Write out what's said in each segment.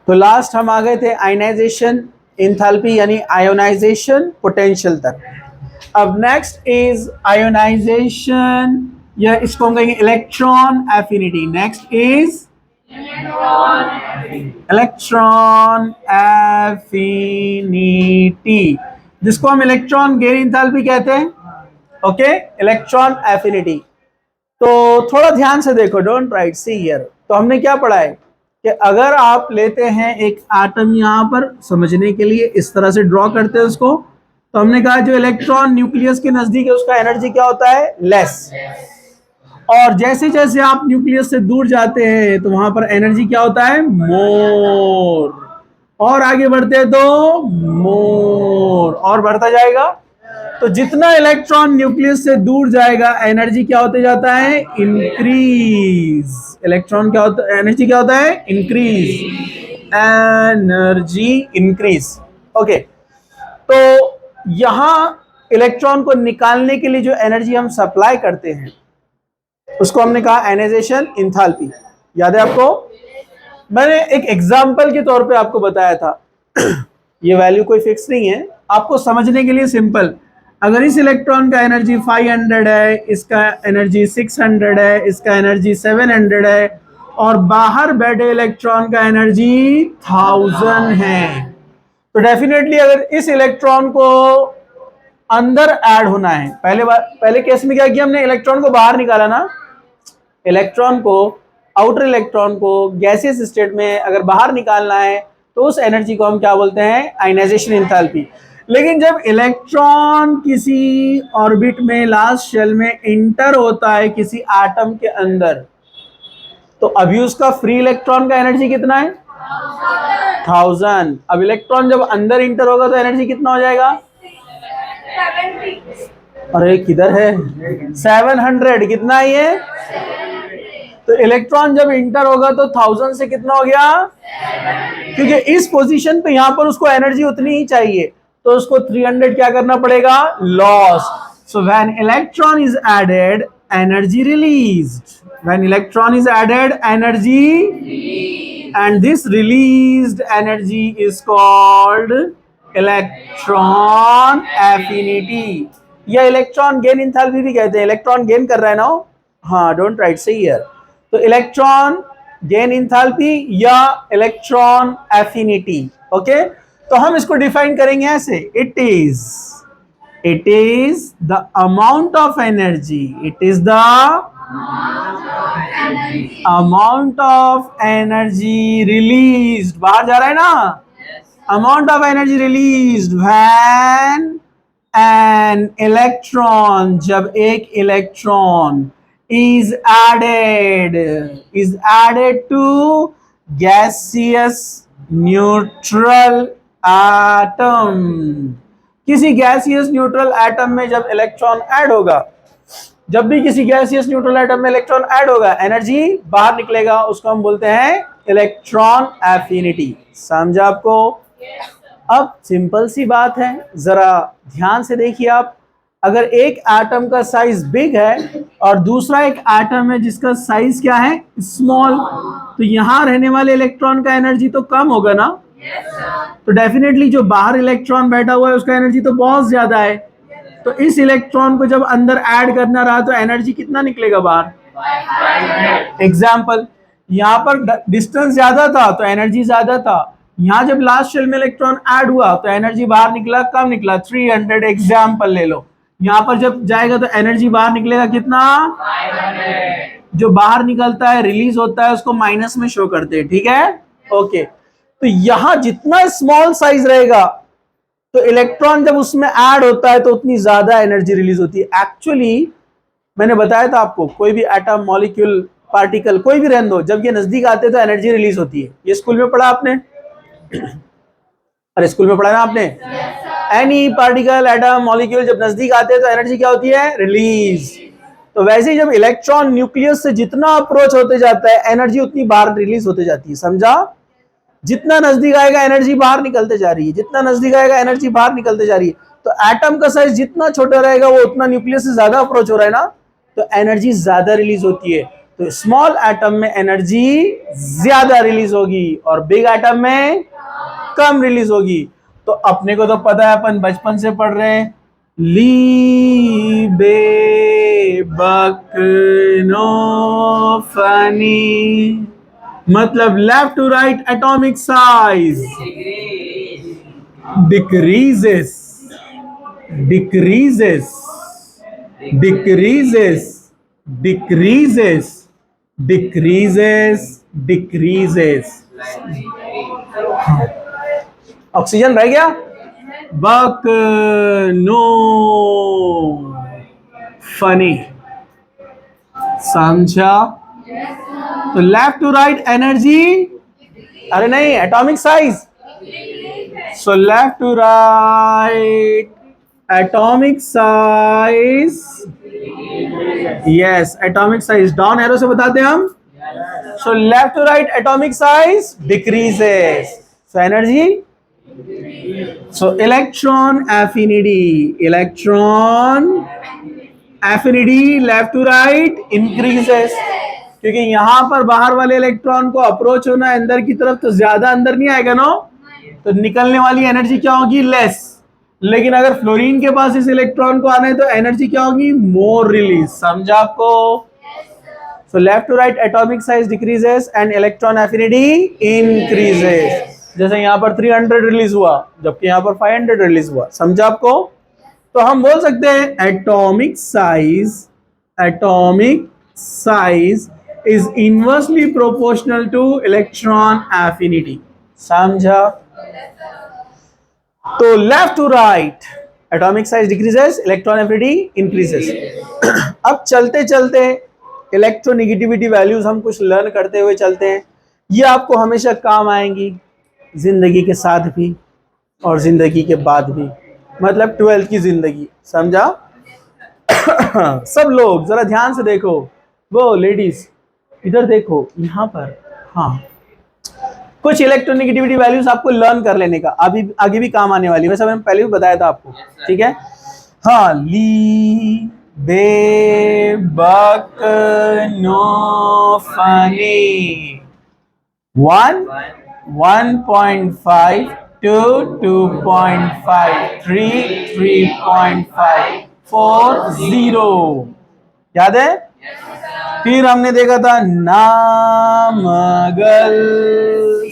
तो लास्ट हम आ गए थे आयनाइजेशन एंथैल्पी यानी आयोनाइजेशन पोटेंशियल तक। अब नेक्स्ट इज आयोनाइजेशन, या इसको हम कहेंगे electron affinity. Next is electron affinity, जिसको हम इलेक्ट्रॉन गेन एंथैल्पी कहते हैं। Okay, electron affinity. तो थोड़ा ध्यान से देखो, डोंट राइट, सी हियर। तो हमने क्या पढ़ा है कि अगर आप लेते हैं एक एटम, यहां पर समझने के लिए इस तरह से ड्रॉ करते हैं उसको, तो हमने कहा जो इलेक्ट्रॉन न्यूक्लियस के नजदीक है उसका एनर्जी क्या होता है, लेस। और जैसे जैसे आप न्यूक्लियस से दूर जाते हैं तो वहां पर एनर्जी क्या होता है, मोर। और आगे बढ़ते हैं तो मोर, और बढ़ता जाएगा। तो जितना इलेक्ट्रॉन न्यूक्लियस से दूर जाएगा एनर्जी क्या होते जाता है, इंक्रीज। इलेक्ट्रॉन क्या होता है, एनर्जी क्या होता है, इंक्रीज, एनर्जी इंक्रीज। ओके, तो यहां इलेक्ट्रॉन को निकालने के लिए जो एनर्जी हम सप्लाई करते हैं उसको हमने कहा आयनाइजेशन एंथैल्पी। याद है आपको? मैंने एक एग्जांपल के तौर पे आपको बताया था। ये वैल्यू कोई फिक्स नहीं है, आपको समझने के लिए सिंपल। अगर इस इलेक्ट्रॉन का एनर्जी 500 है, इसका एनर्जी 600 है, इसका एनर्जी 700 है, और बाहर बैठे इलेक्ट्रॉन का एनर्जी 1000 है, तो डेफिनेटली अगर इस इलेक्ट्रॉन को अंदर ऐड होना है, पहले केस में क्या किया हमने, इलेक्ट्रॉन को बाहर निकाला ना। इलेक्ट्रॉन को, आउटर इलेक्ट्रॉन को गैसियस स्टेट में अगर बाहर निकालना है तो उस एनर्जी को हम क्या बोलते हैं, आयनाइजेशन एंथैल्पी। लेकिन जब इलेक्ट्रॉन किसी ऑर्बिट में, लास्ट शेल में इंटर होता है किसी एटम के अंदर, तो अभी उसका फ्री इलेक्ट्रॉन का एनर्जी कितना है, 1000। अब इलेक्ट्रॉन जब अंदर इंटर होगा तो एनर्जी कितना हो जाएगा, अरे किधर है, 700। कितना है ये, तो इलेक्ट्रॉन जब इंटर होगा तो 1000 से कितना हो गया, क्योंकि इस पोजीशन पे यहां पर उसको एनर्जी उतनी ही चाहिए, तो उसको 300 क्या करना पड़ेगा, loss. So when electron is added, energy released. When electron is added, energy, and this released energy is called electron affinity, या इलेक्ट्रॉन गेन एंथैल्पी भी कहते हैं। इलेक्ट्रॉन गेन कर रहा है ना, हाँ, डोंट राइट, सही है। तो इलेक्ट्रॉन गेन एंथैल्पी या इलेक्ट्रॉन एफिनिटी। ओके, तो हम इसको डिफाइन करेंगे ऐसे, it is the amount of energy, it is the amount of energy released, बाहर जा रहा है ना, amount of energy released when an electron, जब एक electron is added to gaseous neutral atom। किसी गैसियस न्यूट्रल एटम में जब इलेक्ट्रॉन ऐड होगा, जब भी किसी गैसियस न्यूट्रल एटम में इलेक्ट्रॉन ऐड होगा, एनर्जी बाहर निकलेगा, उसको हम बोलते हैं इलेक्ट्रॉन एफिनिटी। समझा आपको? अब सिंपल सी बात है, जरा ध्यान से देखिए आप। अगर एक एटम का साइज बिग है और दूसरा एक एटम है जिसका साइज क्या है, स्मॉल, तो यहां रहने वाले इलेक्ट्रॉन का एनर्जी तो कम होगा ना। तो डेफिनेटली जो बाहर इलेक्ट्रॉन बैठा हुआ है उसका एनर्जी तो बहुत ज्यादा है। तो इस इलेक्ट्रॉन को जब अंदर ऐड करना रहा तो एनर्जी कितना निकलेगा बाहर। एग्जाम्पल, यहाँ पर डिस्टेंस ज्यादा था तो एनर्जी ज्यादा था, यहाँ जब लास्ट शेल में इलेक्ट्रॉन ऐड हुआ तो एनर्जी बाहर निकला, कम निकला, 300। एग्जाम्पल ले लो, यहाँ पर जब जाएगा तो एनर्जी बाहर निकलेगा कितना, 500। जो बाहर निकलता है, रिलीज होता है, उसको माइनस में शो करते हैं, ठीक है। ओके, तो यहां जितना स्मॉल साइज रहेगा तो इलेक्ट्रॉन जब उसमें ऐड होता है तो उतनी ज्यादा एनर्जी रिलीज होती है। एक्चुअली मैंने बताया था आपको, कोई भी एटम, मॉलिक्यूल, पार्टिकल, कोई भी रहने दो, जब ये नजदीक आते हैं तो एनर्जी रिलीज होती है। ये स्कूल में पढ़ा आपने? अरे स्कूल में पढ़ा ना आपने? एनी पार्टिकल, एटम, मॉलिक्यूल जब नजदीक आते हैं तो एनर्जी क्या होती है, रिलीज। तो वैसे ही जब इलेक्ट्रॉन न्यूक्लियस से जितना अप्रोच होते जाता है एनर्जी उतनी बाहर रिलीज होते जाती है। समझा? जितना नजदीक आएगा एनर्जी बाहर निकलते जा रही है, जितना नजदीक आएगा एनर्जी बाहर निकलते जा रही है। तो एटम का साइज जितना छोटा रहेगा वो उतना न्यूक्लियस से ज्यादा अप्रोच हो रहा है ना, तो एनर्जी ज्यादा रिलीज होती है। तो स्मॉल एटम में एनर्जी ज्यादा रिलीज होगी और बिग एटम में कम रिलीज होगी। तो अपने को तो पता है, अपन बचपन से पढ़ रहे हैं, ली बे बक नो फनी, मतलब left to right atomic size decreases decreases decreases decreases decreases decreases. Oxygen रह गया, बक नो फनी, समझा? तो लेफ्ट टू राइट एनर्जी, अरे नहीं, atomic size. So left to right atomic size, yes atomic size down arrow से बताते हैं हम। So left to right atomic size decreases, so energy, so electron affinity left to right increases, क्योंकि यहां पर बाहर वाले इलेक्ट्रॉन को अप्रोच होना अंदर की तरफ, तो ज्यादा अंदर नहीं आएगा नो, तो निकलने वाली एनर्जी क्या होगी, लेस। लेकिन अगर फ्लोरीन के पास इस इलेक्ट्रॉन को आना है तो एनर्जी क्या होगी, मोर रिलीज। समझा आपको? So left to right atomic size decreases and electron affinity increases. जैसे यहाँ पर 300 रिलीज हुआ जबकि यहाँ पर 500 रिलीज हुआ। समझा आपको? तो हम बोल सकते हैं atomic size is inversely proportional to electron affinity. समझा? तो left to right atomic size decreases, electron affinity increases. अब चलते चलते इलेक्ट्रोनेगेटिविटी वैल्यूज हम कुछ लर्न करते हुए चलते हैं, ये आपको हमेशा काम आएंगी जिंदगी के साथ भी और जिंदगी के बाद भी, मतलब 12th की जिंदगी। समझा? सब लोग जरा ध्यान से देखो, वो लेडीज इधर देखो, यहां पर, हाँ, कुछ इलेक्ट्रोनेगेटिविटी वैल्यूज आपको लर्न कर लेने का, अभी आगे भी काम आने वाली, वैसे मैंने पहले भी बताया था आपको, ठीक है? हाँ, ली बे बक नो फनी, 1 1.5 2 2.5 3 3.5 4 0, याद है? फिर हमने देखा था नामगल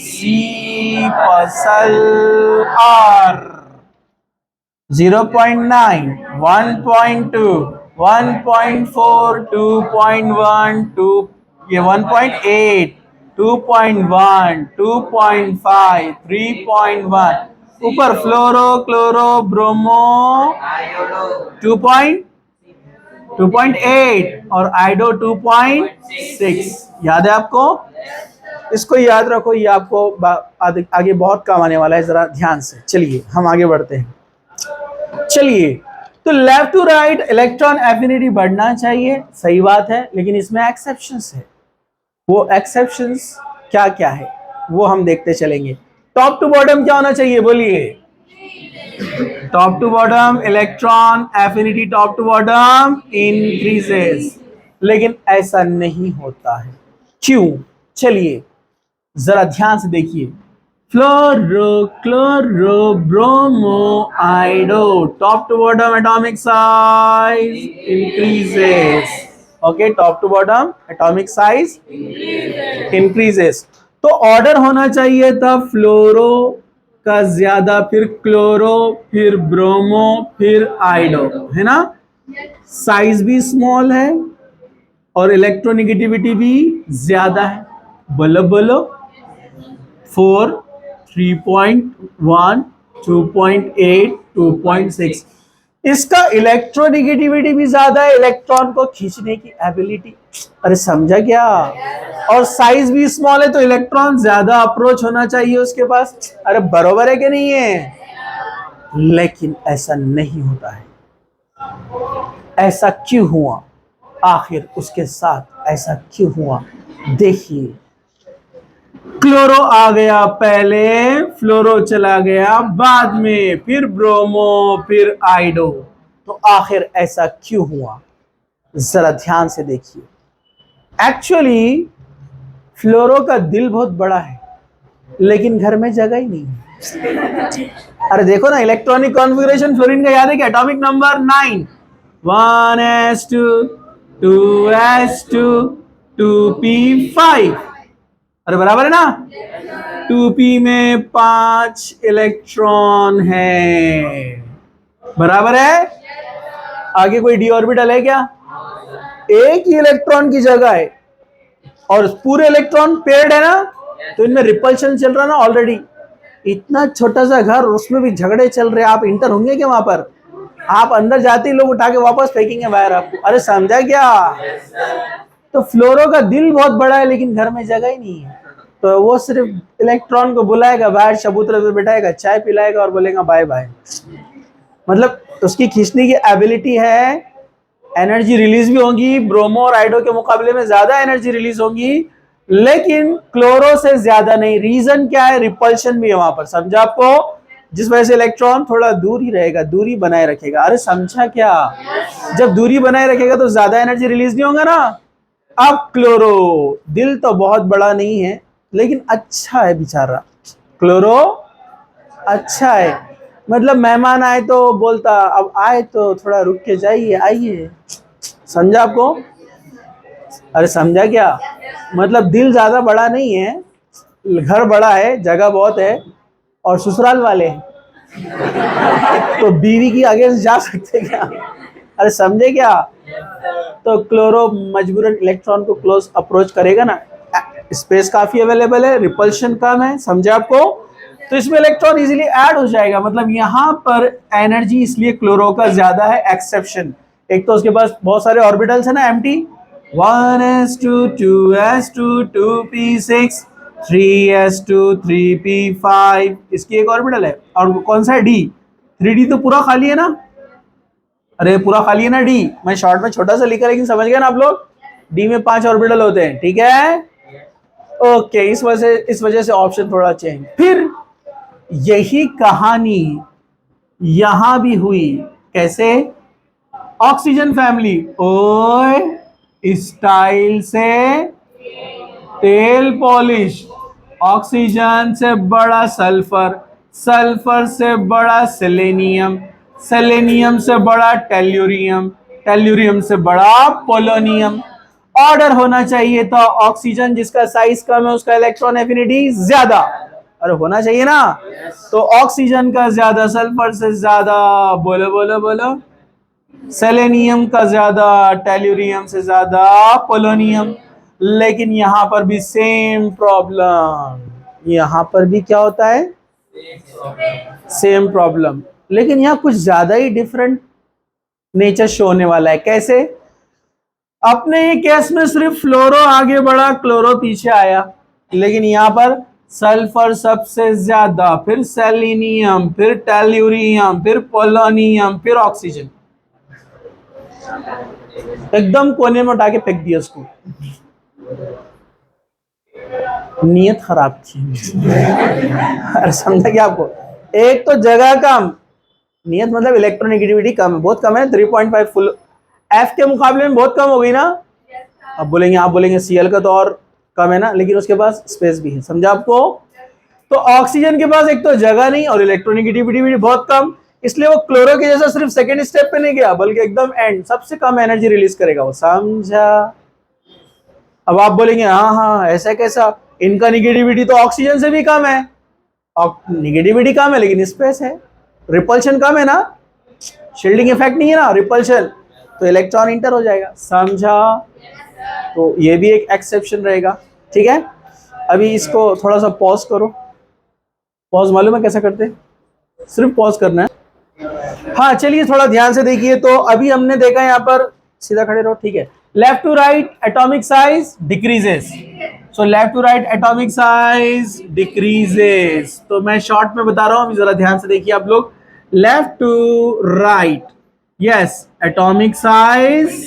सी फसल आर, 0.9 1.2 1.4 2.1 2, ये 1.8 2.1 2.5 3.1, ऊपर फ्लोरो क्लोरो ब्रोमो 2.8 और आइडो 2.6। याद है आपको? इसको याद रखो, ये आपको आगे बहुत काम आने वाला है, जरा ध्यान से। चलिए हम आगे बढ़ते हैं। चलिए, तो left to right electron affinity बढ़ना चाहिए, सही बात है, लेकिन इसमें एक्सेप्शंस है। वो एक्सेप्शंस क्या क्या है वो हम देखते चलेंगे। टॉप टू बॉटम क्या होना चाहिए, बोलिए? Top to bottom electron affinity top to bottom increases, लेकिन ऐसा नहीं होता है, क्यों? चलिए जरा ध्यान से देखिए। Fluoro chloro bromo iodo, top to bottom atomic size increases. Okay, top to bottom atomic size increases. तो ऑर्डर होना चाहिए था फ्लोरो का ज्यादा, फिर क्लोरो, फिर ब्रोमो, फिर आइडो, है ना? साइज भी स्मॉल है और इलेक्ट्रोनेगेटिविटी भी ज्यादा है। बोलो बोलो, 4 3.1 2.8 2.6। इसका इलेक्ट्रोनेगेटिविटी भी ज्यादा है, इलेक्ट्रॉन को खींचने की एबिलिटी। अरे समझा क्या? और साइज भी स्मॉल है, तो इलेक्ट्रॉन ज्यादा अप्रोच होना चाहिए उसके पास। अरे बरोबर है कि नहीं है? लेकिन ऐसा नहीं होता है। ऐसा क्यों हुआ? आखिर उसके साथ ऐसा क्यों हुआ? देखिए, क्लोरो आ गया पहले, फ्लोरो चला गया बाद में, फिर ब्रोमो, फिर आइडो। तो आखिर ऐसा क्यों हुआ? जरा ध्यान से देखिए। एक्चुअली फ्लोरो का दिल बहुत बड़ा है, लेकिन घर में जगह ही नहीं है। अरे देखो ना, इलेक्ट्रॉनिक कॉन्फ़िगरेशन फ्लोरीन का याद है क्या? Atomic number 9, 1s2 2s2 2p5। अरे बराबर है ना? 2p में 5 इलेक्ट्रॉन है, बराबर है? आगे कोई डी ऑर्बिटल है क्या? एक ही इलेक्ट्रॉन की जगह है और पूरे इलेक्ट्रॉन पेयर्ड है ना, तो इनमें रिपल्शन चल रहा ना ऑलरेडी। इतना छोटा सा घर, उसमें भी झगड़े चल रहे, आप इंटर होंगे क्या वहां पर? आप अंदर जाते ही लोग उठा के वापस फेंकेंगे बाहर आपको। अरे समझा क्या? तो फ्लोरो का दिल बहुत बड़ा है, लेकिन घर में जगह ही नहीं है, तो वो सिर्फ इलेक्ट्रॉन को बुलाएगा बाहर, चबूतरे पे बिठाएगा, चाय पिलाएगा और बोलेगा बाय बाय। मतलब उसकी खींचने की एबिलिटी है, एनर्जी रिलीज भी होगी, ब्रोमो और आइडो के मुकाबले में ज्यादा एनर्जी रिलीज होगी, लेकिन क्लोरो से ज्यादा नहीं। रीजन क्या है? रिपल्शन भी है वहां पर, समझा आपको? जिस वजह से इलेक्ट्रॉन थोड़ा दूर ही रहेगा, दूरी बनाए रखेगा। अरे समझा क्या? जब दूरी बनाए रखेगा तो ज्यादा एनर्जी रिलीज नहीं होगा ना। अब क्लोरो दिल तो बहुत बड़ा नहीं है, लेकिन अच्छा है बेचारा। क्लोरो अच्छा है, मतलब मेहमान आए तो बोलता अब आए तो थोड़ा रुक के जाइए, आइए। समझा आपको? अरे समझा क्या? मतलब दिल ज्यादा बड़ा नहीं है, घर बड़ा है, जगह बहुत है, और ससुराल वाले हैं, तो बीवी की आगे से जा सकते क्या? अरे समझे क्या? तो क्लोरो मजबूरन इलेक्ट्रॉन को क्लोज अप्रोच करेगा ना। स्पेस काफी अवेलेबल है, रिपल्शन कम है, समझे आपको? तो इसमें इलेक्ट्रॉन इजीली ऐड हो जाएगा। मतलब यहाँ पर एनर्जी इसलिए क्लोरो का ज्यादा है, एक्सेप्शन। एक तो उसके पास बहुत सारे ऑर्बिटल्स है ना, empty, 1s2 2s2 2p6 3s2 3p5, इसकी एक ऑर्बिटल है। और कौन सा है? डी। 3d तो पूरा खाली है ना। अरे पूरा खाली है ना डी, मैं शॉर्ट में छोटा सा लिखा, लेकिन समझ गए ना आप लोग? डी में 5 ऑर्बिटल होते हैं, ठीक है? ओके, इस वजह से ऑप्शन थोड़ा चेंज। फिर यही कहानी यहां भी हुई। कैसे? ऑक्सीजन फैमिली, ओए स्टाइल से तेल पॉलिश, ऑक्सीजन से बड़ा सल्फर, सल्फर से बड़ा सेलेनियम, सेलेनियम से बड़ा टेल्यूरियम, टेल्यूरियम से बड़ा पोलोनियम। ऑर्डर होना चाहिए था ऑक्सीजन जिसका साइज कम है उसका इलेक्ट्रॉन एफिनिटी ज्यादा। अरे होना चाहिए ना। तो ऑक्सीजन का ज्यादा, सल्फर से ज्यादा, बोलो बोलो बोलो, सेलेनियम का ज्यादा, टेल्यूरियम से ज्यादा, पोलोनियम। लेकिन यहां पर भी सेम प्रॉब्लम, यहां पर भी क्या होता है? सेम प्रॉब्लम, लेकिन यहां कुछ ज्यादा ही डिफरेंट नेचर शो होने वाला है। कैसे? अपने ही केस में सिर्फ फ्लोरो आगे बढ़ा, क्लोरो पीछे आया, लेकिन यहां पर सल्फर सबसे ज्यादा, फिर सेलेनियम, फिर टेल्यूरियम, फिर पोलोनियम, फिर ऑक्सीजन। एकदम कोने में उठा के फेंक दिया उसको। नियत खराब थी। अरे समझा क्या आपको? एक तो जगह कम, नियत मतलब इलेक्ट्रोनेगेटिविटी कम है, बहुत कम है, 3.5 फुल एफ के मुकाबले में बहुत कम हो गई ना। अब बोलेंगे, आप बोलेंगे सीएल का तो और कम है ना, लेकिन उसके पास स्पेस भी है, समझा आपको? तो ऑक्सीजन के पास एक तो जगह नहीं और इलेक्ट्रोनेगेटिविटी भी बहुत कम, इसलिए वो क्लोरो के जैसा सिर्फ सेकंड स्टेप पे नहीं गया, बल्कि एकदम एंड, सबसे कम एनर्जी रिलीज करेगा वो, समझा? अब आप बोलेंगे हाँ हाँ ऐसा कैसा, इनका निगेटिविटी तो ऑक्सीजन से भी कम है, निगेटिविटी कम है लेकिन स्पेस है, रिपल्शन कम है ना, शील्डिंग इफेक्ट नहीं है ना, रिपल्शन, तो इलेक्ट्रॉन इंटर हो जाएगा, समझा? तो ये भी एक एक्सेप्शन रहेगा, ठीक है? अभी इसको थोड़ा सा पॉज करो। पॉज मालूम है कैसे करते? सिर्फ पॉज करना है। हाँ चलिए थोड़ा ध्यान से देखिए। तो अभी हमने देखा यहाँ पर, सीधा खड़े रहो, ठीक है? Left to right atomic size decreases, so left to right atomic size decreases. तो मैं शॉर्ट में बता रहा हूं, अभी जरा ध्यान से देखिए आप लोग। Left to right, yes, atomic size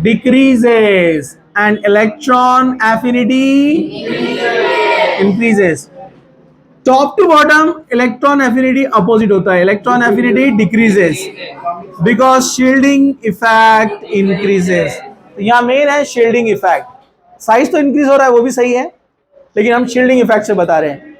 decreases and electron affinity increases. Top to bottom electron affinity opposite होता है, electron affinity decreases because shielding effect increases. तो यहाँ मेन है शील्डिंग इफेक्ट। साइज तो इंक्रीज हो रहा है, वो भी सही है, लेकिन हम शील्डिंग इफेक्ट से बता रहे हैं।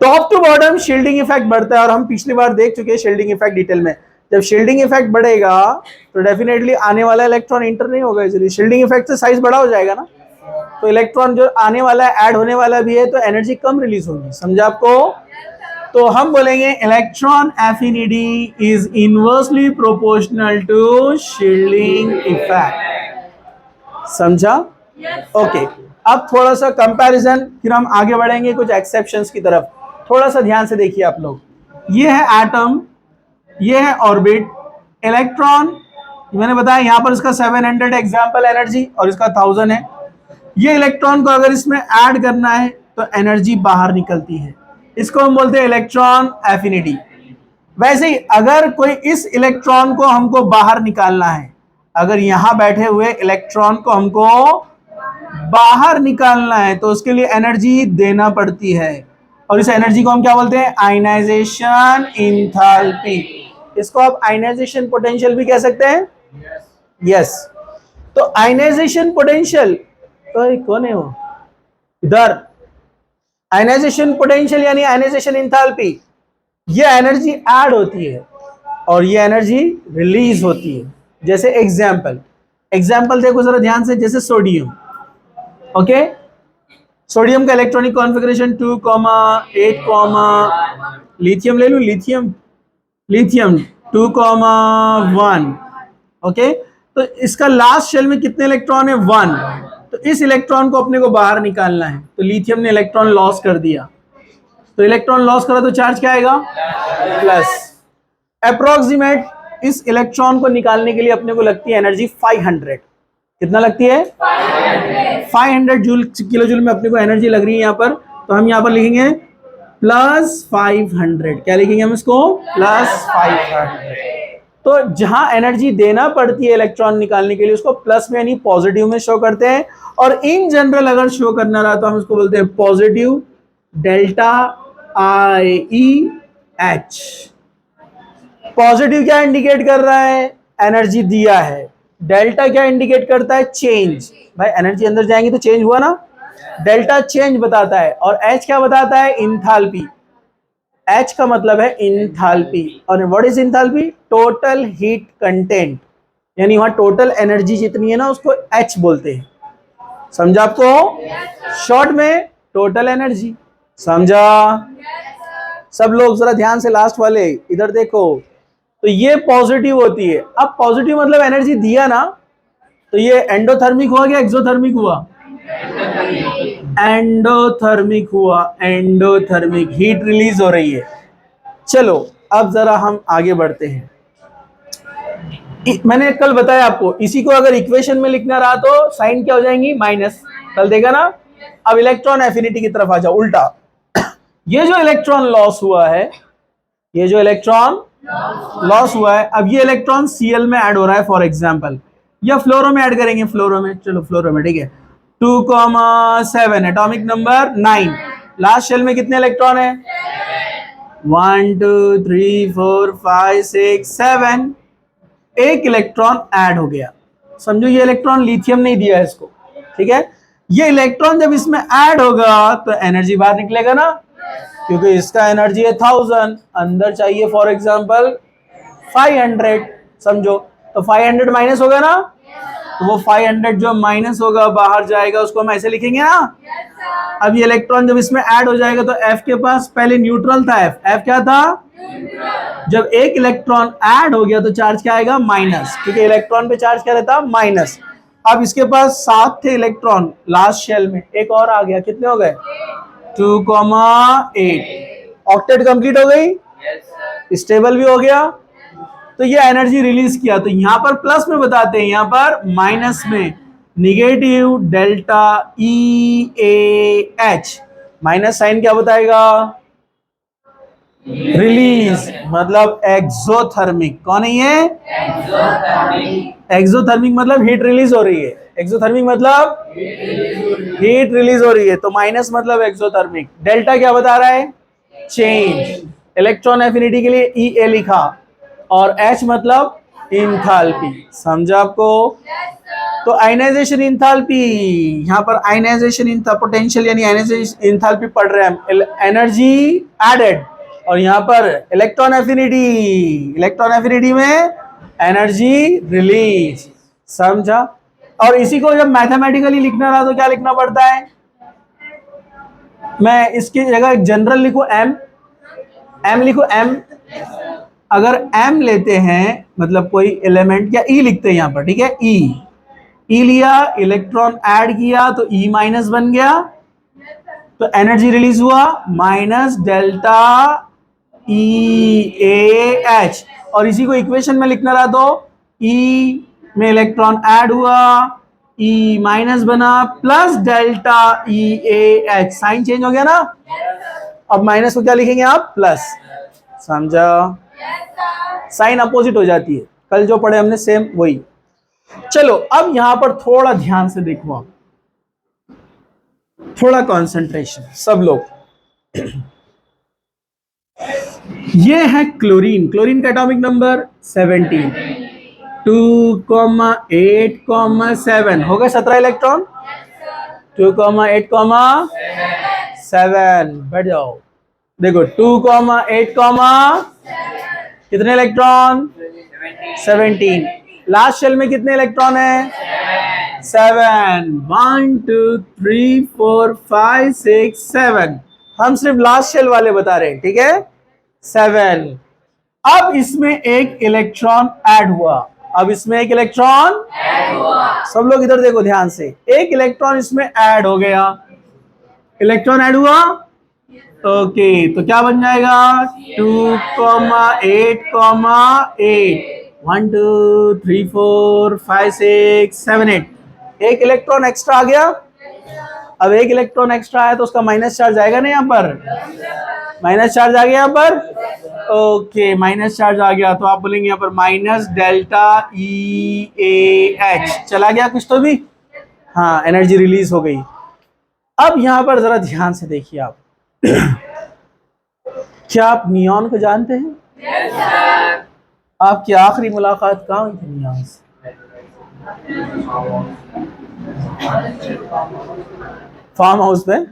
Top to bottom shielding effect बढ़ता है, और हम पिछली बार देख चुके हैं शील्डिंग इफेक्ट डिटेल में। जब शील्डिंग इफेक्ट बढ़ेगा तो डेफिनेटली आने वाला इलेक्ट्रॉन इंटर नहीं होगा इजीली, शील्डिंग इफेक्ट से साइज बड़ा हो जाएगा ना, तो इलेक्ट्रॉन जो आने वाला है, ऐड होने वाला भी है, तो एनर्जी कम रिलीज होगी। समझा आपको? तो हम बोलेंगे electron affinity is inversely proportional to shielding effect. समझा? ओके, अब थोड़ा सा कंपैरिजन, फिर हम आगे बढ़ेंगे कुछ एक्सेप्शंस की तरफ। थोड़ा सा ध्यान से देखिए आप लोग। ये है एटम, ये है ऑर्बिट, इलेक्ट्रॉन मैंने बताया यहाँ पर इसका 700 एग्जाम्पल एनर्जी और इसका 1000 है। ये इलेक्ट्रॉन को अगर इसमें ऐड करना है तो एनर्जी बाहर निकलती है, इसको हम बोलते हैं इलेक्ट्रॉन एफिनिटी। वैसे ही अगर कोई इस इलेक्ट्रॉन को हमको बाहर निकालना है, अगर यहां बैठे हुए इलेक्ट्रॉन को हमको बाहर निकालना है तो उसके लिए एनर्जी देना पड़ती है, और इस एनर्जी को हम क्या बोलते हैं? Ionization enthalpy. इसको आप आयनाइजेशन पोटेंशियल भी कह सकते हैं। यस तो आयनाइजेशन पोटेंशियल, तो कौन है वो इधर? आयनाइजेशन पोटेंशियल यानी आयनाइजेशन एंथैल्पी, ये एनर्जी ऐड होती है और ये एनर्जी रिलीज होती है। जैसे एग्जाम्पल देखो जरा ध्यान से, जैसे सोडियम। ओके, सोडियम का इलेक्ट्रॉनिक कॉन्फ़िगरेशन 2,8, लिथियम ले लूं, लिथियम 2,1। ओके, तो इसका लास्ट शेल में कितने इलेक्ट्रॉन है? 1। तो इस इलेक्ट्रॉन को अपने को बाहर निकालना है, तो लिथियम ने इलेक्ट्रॉन लॉस कर दिया, तो इलेक्ट्रॉन लॉस करा तो चार्ज क्या आएगा? प्लस। अप्रोक्सीमेट इस इलेक्ट्रॉन को निकालने के लिए अपने को लगती है एनर्जी 500। कितना लगती है? 500 किलो जूल में अपने को एनर्जी लग रही है यहाँ पर, तो हम यहाँ पर लिखेंगे प्लस 500। क्या लिखेंगे हम इसको? प्लस 500। तो जहां एनर्जी देना पड़ती है इलेक्ट्रॉन निकालने के लिए, उसको प्लस में यानी पॉजिटिव में शो करते हैं, और इन जनरल अगर शो करना रहा तो हम इसको बोलते हैं पॉजिटिव डेल्टा IEH। पॉजिटिव क्या इंडिकेट कर रहा है? एनर्जी दिया है। डेल्टा क्या इंडिकेट करता है? चेंज। भाई एनर्जी अंदर जाएंगी तो चेंज हुआ ना, डेल्टा चेंज बताता है। और H क्या बताता है? इंथैल्पी। H का मतलब है इंथैल्पी, और what is enthalpy? Total heat content, यानी वहां टोटल एनर्जी जितनी है ना उसको H बोलते हैं। समझा आपको? शॉर्ट में टोटल एनर्जी। समझा? सब लोग जरा ध्यान से लास्ट वाले इधर देखो, तो ये पॉजिटिव होती है। अब पॉजिटिव मतलब एनर्जी दिया ना, तो ये एंडोथर्मिक हुआ क्या एक्सोथर्मिक हुआ? एंडोथर्मिक हुआ, एंडोथर्मिक, हीट रिलीज हो रही है। चलो अब जरा हम आगे बढ़ते हैं। मैंने कल बताया आपको, इसी को अगर इक्वेशन में लिखना रहा तो साइन क्या हो जाएंगी? माइनस। कल देखा ना। अब इलेक्ट्रॉन एफिनिटी की तरफ आ जाओ, उल्टा। ये जो इलेक्ट्रॉन लॉस हुआ है, ये जो इलेक्ट्रॉन लॉस हुआ है, अब ये इलेक्ट्रॉन Cl में ऐड हो रहा है फॉर एग्जांपल, या फ्लोरो में ऐड करेंगे, फ्लोरो में, चलो फ्लोरो में, ठीक है। 2,7 एटॉमिक नंबर 9, लास्ट शेल में कितने इलेक्ट्रॉन है? 1 2 3 4 5 6 7, एक इलेक्ट्रॉन ऐड हो गया। समझो ये इलेक्ट्रॉन लिथियम नहीं दिया है इसको, ठीक है। ये इलेक्ट्रॉन जब इसमें ऐड होगा तो एनर्जी बाहर निकलेगा ना, क्योंकि इसका एनर्जी है 1000, अंदर चाहिए फॉर एग्जांपल 500। समझो, तो 500 माइनस होगा ना, तो वो 500 जो माइनस होगा बाहर जाएगा, उसको हम ऐसे लिखेंगे ना। अब ये इलेक्ट्रॉन जब इसमें ऐड हो जाएगा तो F के पास पहले न्यूट्रल था, F क्या था? जब एक इलेक्ट्रॉन ऐड हो गया तो चार्ज क्या आएगा? माइनस, क्योंकि इलेक्ट्रॉन पे चार्ज क्या रहता? माइनस। अब इसके पास 7 थे इलेक्ट्रॉन लास्ट शेल में, एक और आ गया, कितने हो गए? 2,8। ऑक्टेट कंप्लीट हो गई, स्टेबल भी हो गया, तो ये एनर्जी रिलीज किया। तो यहां पर प्लस में बताते हैं, यहां पर माइनस में negative delta EAH। Minus sign क्या बताएगा? रिलीज, मतलब एक्सोथर्मिक। कौन है ये? एक्सोथर्मिक मतलब हीट रिलीज हो रही है। एक्सोथर्मिक मतलब हीट रिलीज हो रही है, तो माइनस मतलब एक्सोथर्मिक। डेल्टा क्या बता रहा है? चेंज। इलेक्ट्रॉन एफिनिटी के लिए EA लिखा, और H मतलब इंथैल्पी। समझा आपको? तो आयनाइजेशन इंथैल्पी, यहाँ पर आयनाइजेशन पोटेंशियल यानी आयनाइजेशन इंथैल्पी पढ़ रहे हैं हम, एनर्जी एडेड, और यहाँ पर इलेक्ट्रॉन एफिनिटी में एनर्जी रिलीज। समझा? और इसी को जब मैथमेटिकली लिखना रहा तो क्या लिखना पड़ता है, मैं इसकी जगह जनरल लिखूं एम लिखूं एम, अगर एम लेते हैं मतलब कोई एलिमेंट, या ई लिखते हैं यहाँ पर, ठीक है, ई लिया, इलेक्ट्रॉन ऐड किया तो ई माइनस बन गया, तो एनर्जी रिलीज हुआ minus delta E A H, और इसी को इक्वेशन में लिखना रहा तो ई में इलेक्ट्रॉन ऐड हुआ, ई माइनस बना, plus delta E A H, sign change हो गया ना। अब माइनस को क्या लिखेंगे आप, प्लस। समझा? साइन अपोजिट हो जाती है, कल जो पढ़े हमने सेम वही। चलो अब यहां पर थोड़ा ध्यान से देखो आप, थोड़ा कंसंट्रेशन सब लोग। ये है क्लोरीन, क्लोरीन का एटॉमिक नंबर 17, 2,8,7 हो गए 17 इलेक्ट्रॉन, 2,8,7, बैठ जाओ। देखो 2,8, कितने इलेक्ट्रॉन, 17, लास्ट शेल में कितने इलेक्ट्रॉन है, 7, 1 2 3 4 5 6 7, हम सिर्फ लास्ट शेल वाले बता रहे हैं, ठीक है, 7। अब इसमें एक इलेक्ट्रॉन ऐड हुआ, अब इसमें एक इलेक्ट्रॉन ऐड हुआ, सब लोग इधर देखो ध्यान से, एक इलेक्ट्रॉन इसमें ऐड हो गया, इलेक्ट्रॉन ऐड हुआ, ओके, तो क्या बन जाएगा 2,8,8, 1 2 3 4 5 6 7 8, एक इलेक्ट्रॉन एक्स्ट्रा आ गया। अब एक इलेक्ट्रॉन एक्स्ट्रा आया तो उसका माइनस चार्ज आएगा ना, यहाँ पर माइनस चार्ज आ गया यहाँ पर, ओके, माइनस चार्ज आ गया, तो आप बोलेंगे यहाँ पर minus delta E A H, चला गया कुछ तो भी, हाँ, एनर्जी रिलीज हो गई। अब यहाँ पर जरा ध्यान से देखिए आप, क्या आप नियॉन को जानते हैं? yes, आपकी आखिरी मुलाकात कहाँ हुई थी नियॉन से? फार्म हाउस में।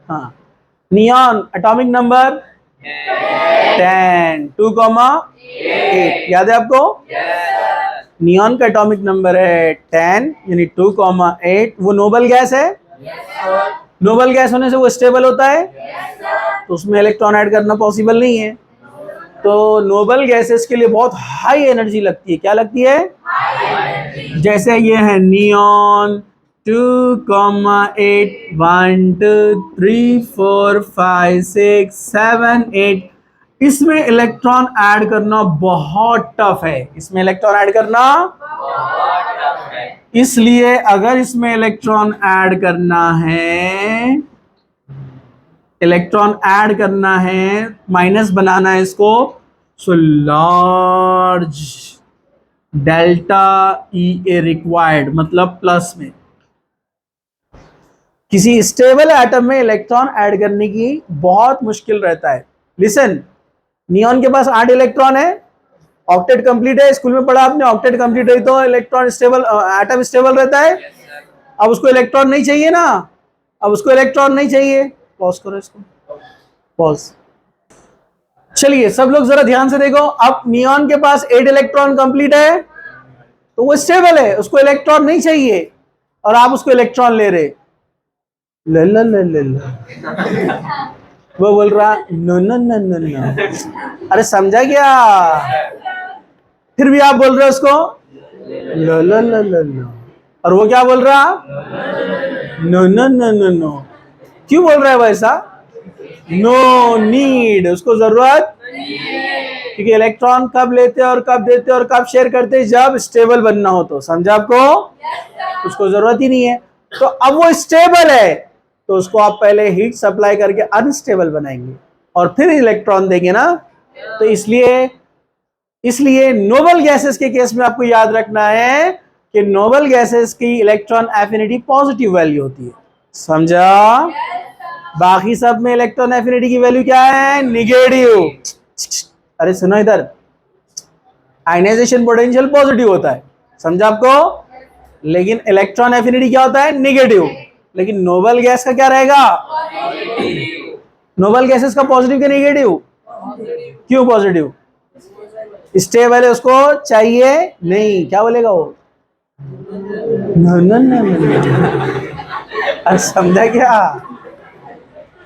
हाँ, नियॉन एटॉमिक नंबर 10, 2,8, याद है आपको? yes. नियॉन का एटॉमिक नंबर है 10 यानी 2,8, वो नोबल गैस है, yes, नोबल गैस होने से वो स्टेबल होता है, yes, तो उसमें इलेक्ट्रॉन ऐड करना पॉसिबल नहीं है, तो नोबल गैसेस के लिए बहुत हाई एनर्जी लगती है, क्या लगती है, जैसे ये है नियॉन 2,8, 1 2 3 4 5 6 7 8, इसमें इलेक्ट्रॉन ऐड करना बहुत टफ है, इसमें इलेक्ट्रॉन ऐड करना बहुत टफ है, इसलिए अगर इसमें इलेक्ट्रॉन ऐड करना है, इलेक्ट्रॉन ऐड करना है, माइनस बनाना है इसको, सो लार्ज डेल्टा ई ए रिक्वायर्ड, मतलब प्लस में। किसी स्टेबल एटम में इलेक्ट्रॉन ऐड करने की बहुत मुश्किल रहता है। लिसन, नियॉन के पास 8 इलेक्ट्रॉन है, ऑक्टेट कंप्लीट है, स्कूल में पढ़ा आपने, ऑक्टेट कंप्लीट है तो इलेक्ट्रॉन स्टेबल, एटम स्टेबल रहता है। अब उसको इलेक्ट्रॉन नहीं चाहिए ना, अब उसको इलेक्ट्रॉन नहीं चाहिए, पॉज करो इसको, पॉज। चलिए सब लोग जरा ध्यान से देखो, अब नियॉन के पास 8 इलेक्ट्रॉन कंप्लीट है तो वो स्टेबल है, उसको इलेक्ट्रॉन नहीं चाहिए, और आप उसको इलेक्ट्रॉन ले रहे, वो बोल रहा no no no no no, अरे समझा क्या, फिर भी आप बोल रहे हो उसको लो लो लो लो लो, और वो क्या बोल रहा no no no no no, क्यों बोल रहा है वैसा, नो नीड, उसको जरूरत, क्योंकि इलेक्ट्रॉन कब लेते और कब देते और कब शेयर करते, जब स्टेबल बनना हो, तो समझा आपको, उसको जरूरत ही नहीं है। तो अब वो स्टेबल है तो उसको आप पहले हीट सप्लाई करके अनस्टेबल बनाएंगे और फिर इलेक्ट्रॉन देंगे ना, तो इसलिए नोबल गैसेस के केस में आपको याद रखना है कि नोबल गैसेस की इलेक्ट्रॉन एफिनिटी पॉजिटिव वैल्यू होती है, समझा, बाकी सब में इलेक्ट्रॉन एफिनिटी की वैल्यू क्या है, निगेटिव। अरे सुनो इधर, आयनाइजेशन पोटेंशियल पॉजिटिव होता है, समझा आपको? लेकिन इलेक्ट्रॉन एफिनिटी क्या होता है? नेगेटिव। लेकिन नोबल गैस का क्या रहेगा? नोबल गैसेस का पॉजिटिव के नेगेटिव? क्यों पॉजिटिव? स्टेबल है, उसको चाहिए नहीं। क्या बोलेगा वो? समझा क्या?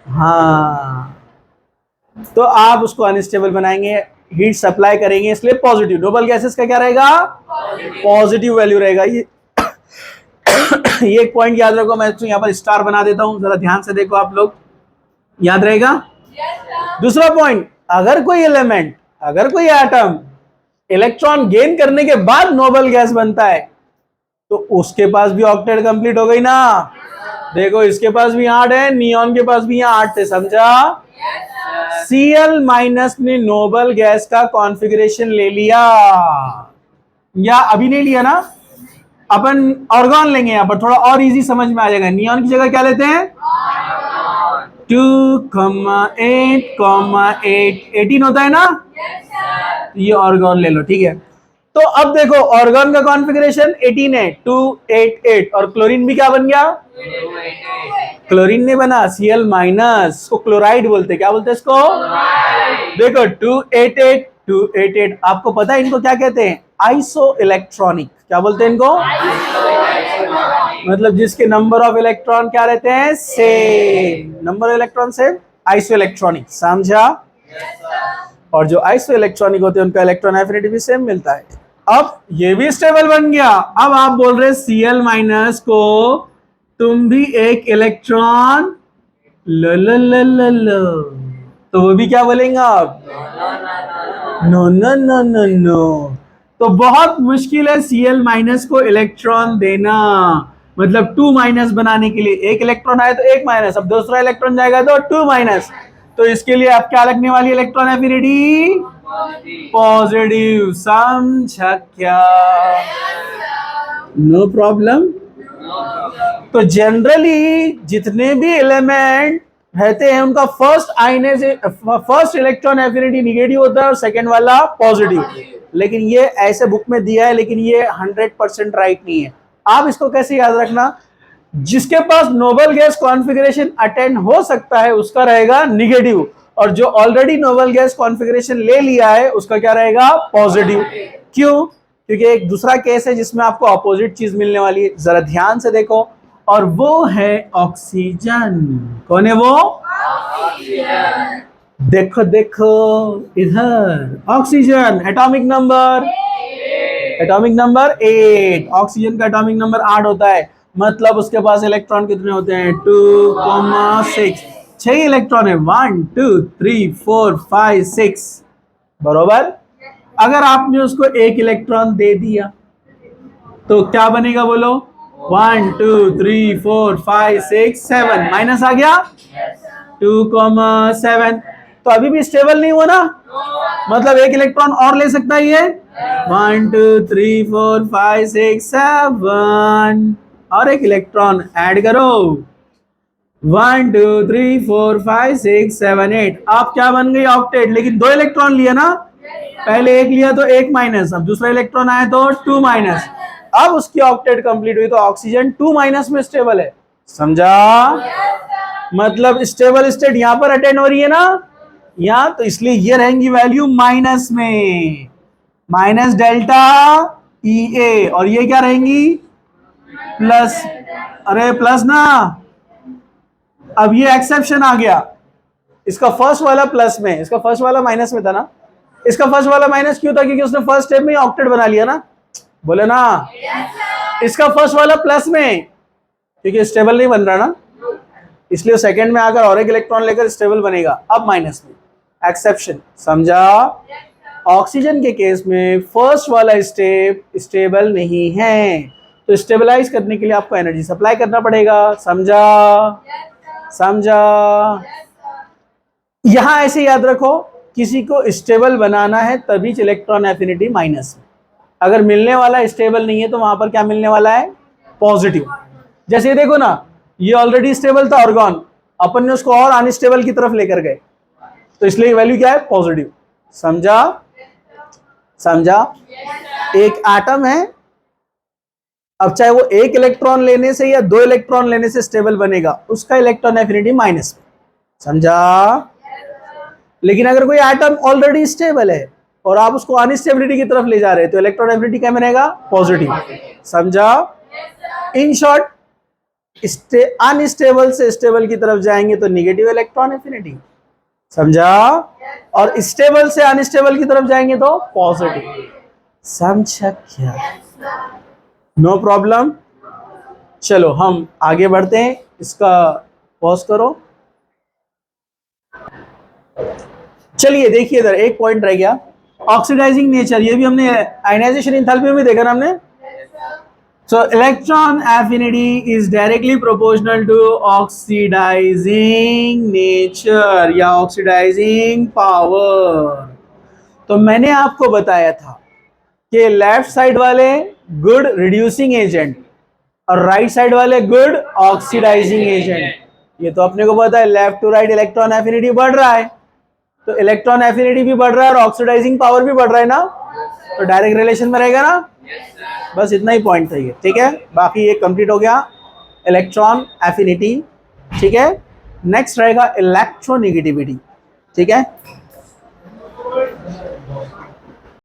हाँ, तो आप उसको अनस्टेबल बनाएंगे, हीट सप्लाई करेंगे, इसलिए पॉजिटिव। नोबल गैसेस का क्या रहेगा? पॉजिटिव वैल्यू रहेगा। ये ये एक पॉइंट याद रखो, मैं तो यहाँ पर स्टार बना देता हूं, जरा ध्यान से देखो आप लोग, याद रहेगा। दूसरा पॉइंट, अगर कोई एलिमेंट, अगर कोई एटम इलेक्ट्रॉन गेन करने के बाद नोबल गैस बनता है, तो उसके पास भी ऑक्टेट कंप्लीट हो गई ना। देखो, इसके पास भी 8 है, नियॉन के पास भी 8 थे, समझा? Cl माइनस ने नोबल गैस का कॉन्फ़िगरेशन ले लिया, या अभी नहीं लिया ना? अपन ऑर्गन लेंगे, यहाँ पर थोड़ा और इजी समझ में आ जाएगा। नियॉन की जगह क्या लेते हैं? 2,8,8 18 होता है ना? ये ऑर्गन ले लो, ठीक है। तो अब देखो, ऑर्गन का कॉन्फ़िगरेशन 18 है, 288, और क्लोरीन भी क्या बन गया? क्लोरीन ने बना Cl माइनस, को क्लोराइड बोलते हैं। क्या बोलते हैं इसको? देखो, 288 288, आपको पता है इनको क्या कहते हैं? Iso electronic. क्या बोलते हैं इनको? मतलब जिसके नंबर ऑफ इलेक्ट्रॉन क्या रहते हैं? Same number of electron same, iso electronic. समझा? और जो आइसो इलेक्ट्रॉनिक होते हैं उनका इलेक्ट्रॉन एफिनिटी भी सेम मिलता है। अब ये भी स्टेबल बन गया। अब आप बोल रहे Cl माइनस को तुम भी एक इलेक्ट्रॉन लो लो लो लो लो, तो वो भी क्या बोलेंगे आप? No no no no no. तो बहुत मुश्किल है Cl माइनस को इलेक्ट्रॉन देना। मतलब 2 माइनस बनाने के लिए एक इलेक्ट्रॉन आया तो 1 माइनस, अब दूसरा इलेक्ट्रॉन जाएगा तो 2 माइनस। तो इसके लिए आप क्या लगने वाली इलेक्ट्रॉन एफिनिटी? पॉजिटिव। समझा क्या? No problem. तो जनरली जितने भी एलिमेंट रहते हैं उनका फर्स्ट इलेक्ट्रॉन एफिनिटी नेगेटिव होता है और सेकंड वाला पॉजिटिव। लेकिन ये ऐसे बुक में दिया है, लेकिन ये 100% राइट नहीं है। आप इसको कैसे याद रखना? जिसके पास नोबल गैस कॉन्फ़िगरेशन अटेंड हो सकता है उसका रहेगा नेगेटिव, और जो ऑलरेडी नोबल गैस कॉन्फ़िगरेशन ले लिया है उसका क्या रहेगा? पॉजिटिव। क्यों? क्योंकि एक दूसरा केस है जिसमें आपको अपोजिट चीज मिलने वाली है। जरा ध्यान से देखो, और वो है ऑक्सीजन। कौन है वो? ऑक्सीजन। देखो देखो इधर, ऑक्सीजन एटॉमिक नंबर 8। ऑक्सीजन का एटॉमिक नंबर 8 होता है। मतलब उसके पास इलेक्ट्रॉन कितने होते हैं? 2,6। 6 इलेक्ट्रॉन है, 1 2 3 4 5 6, बरोबर। अगर आपने उसको एक इलेक्ट्रॉन दे दिया तो क्या बनेगा? बोलो। 1 2 3 4 5 6 7, माइनस आ गया 2,7। तो अभी भी स्टेबल नहीं हुआ ना? मतलब एक इलेक्ट्रॉन और ले सकता है ये। 1 2 3 4 5 6 7, और एक इलेक्ट्रॉन ऐड करो। 1 2 3 4 5 6 7 8। आप क्या बन गई? ऑक्टेट। लेकिन 2 इलेक्ट्रॉन लिया ना? पहले एक लिया तो 1 माइनस, अब दूसरा इलेक्ट्रॉन आया तो 2 माइनस। अब उसकी ऑक्टेट कंप्लीट हुई तो ऑक्सीजन 2 माइनस में स्टेबल है। समझा? मतलब स्टेबल स्टेट यहां पर अटेंड हो रही है ना, यहां, तो इसलिए ये रहेंगी वैल्यू माइनस में, माइनस डेल्टा EA, और ये क्या रहेंगी? प्लस। अरे प्लस ना, अब ये एक्सेप्शन आ गया। इसका फर्स्ट वाला प्लस में, इसका फर्स्ट वाला माइनस में था ना। इसका फर्स्ट वाला माइनस क्यों था? क्योंकि उसने फर्स्ट स्टेप में ही ऑक्टेट बना लिया ना। बोले ना? इसका फर्स्ट वाला प्लस में, क्योंकि स्टेबल नहीं बन रहा ना, इसलिए सेकंड में आकर और एक इलेक्ट्रॉन लेकर स्टेबल बनेगा। अब माइनस में, एक्सेप्शन। समझा? ऑक्सीजन के केस में फर्स्ट वाला स्टेप स्टेबल नहीं है, तो स्टेबलाइज करने के लिए आपको एनर्जी सप्लाई करना पड़ेगा। समझा? समझा? यहां ऐसे याद रखो, किसी को स्टेबल बनाना है तभी इलेक्ट्रॉन एफिनिटी माइनस में। अगर मिलने वाला स्टेबल नहीं है तो वहां पर क्या मिलने वाला है? पॉजिटिव। जैसे देखो ना, ये ऑलरेडी स्टेबल था ऑर्गन, अपन ने उसको और अनस्टेबल की तरफ लेकर गए, तो इसलिए वैल्यू क्या है? पॉजिटिव। समझा? समझा? एक एटम है, अब चाहे वो एक इलेक्ट्रॉन लेने से या दो इलेक्ट्रॉन लेने से स्टेबल बनेगा, उसका इलेक्ट्रॉन एफिनिटी माइनस में, समझा। लेकिन अगर कोई एटम ऑलरेडी स्टेबल है और आप उसको अनस्टेबिलिटी की तरफ ले जा रहे हैं तो इलेक्ट्रॉन एफिनिटी क्या बनेगा, पॉजिटिव, समझा। इन शॉर्ट, अनस्टेबल से स्टेबल की तरफ जाएंगे तो निगेटिव इलेक्ट्रॉन एफिनिटी, समझा। और स्टेबल से अनस्टेबल की तरफ जाएंगे तो पॉजिटिव, समझा क्या, नो प्रॉब्लम। चलो हम आगे बढ़ते हैं, इसका पॉज करो। चलिए देखिए इधर एक पॉइंट रह गया, ऑक्सीडाइजिंग नेचर, ये भी हमने आयनाइजेशन एंथैल्पी में भी देखा ना हमने। So electron affinity is directly proportional to oxidizing nature या oxidizing power। तो मैंने आपको बताया था कि लेफ्ट साइड वाले गुड रिड्यूसिंग एजेंट और राइट साइड वाले गुड ऑक्सीडाइजिंग एजेंट। ये तो अपने को पता है, left to right electron affinity बढ़ रहा है, तो इलेक्ट्रॉन एफिनिटी भी बढ़ रहा है और ऑक्सीडाइजिंग पावर भी बढ़ रहा है ना, तो डायरेक्ट रिलेशन में रहेगा ना। बस इतना ही पॉइंट था ये, ठीक है। बाकी ये कंप्लीट हो गया इलेक्ट्रॉन एफिनिटी, ठीक है। नेक्स्ट रहेगा इलेक्ट्रोनेगेटिविटी, ठीक है।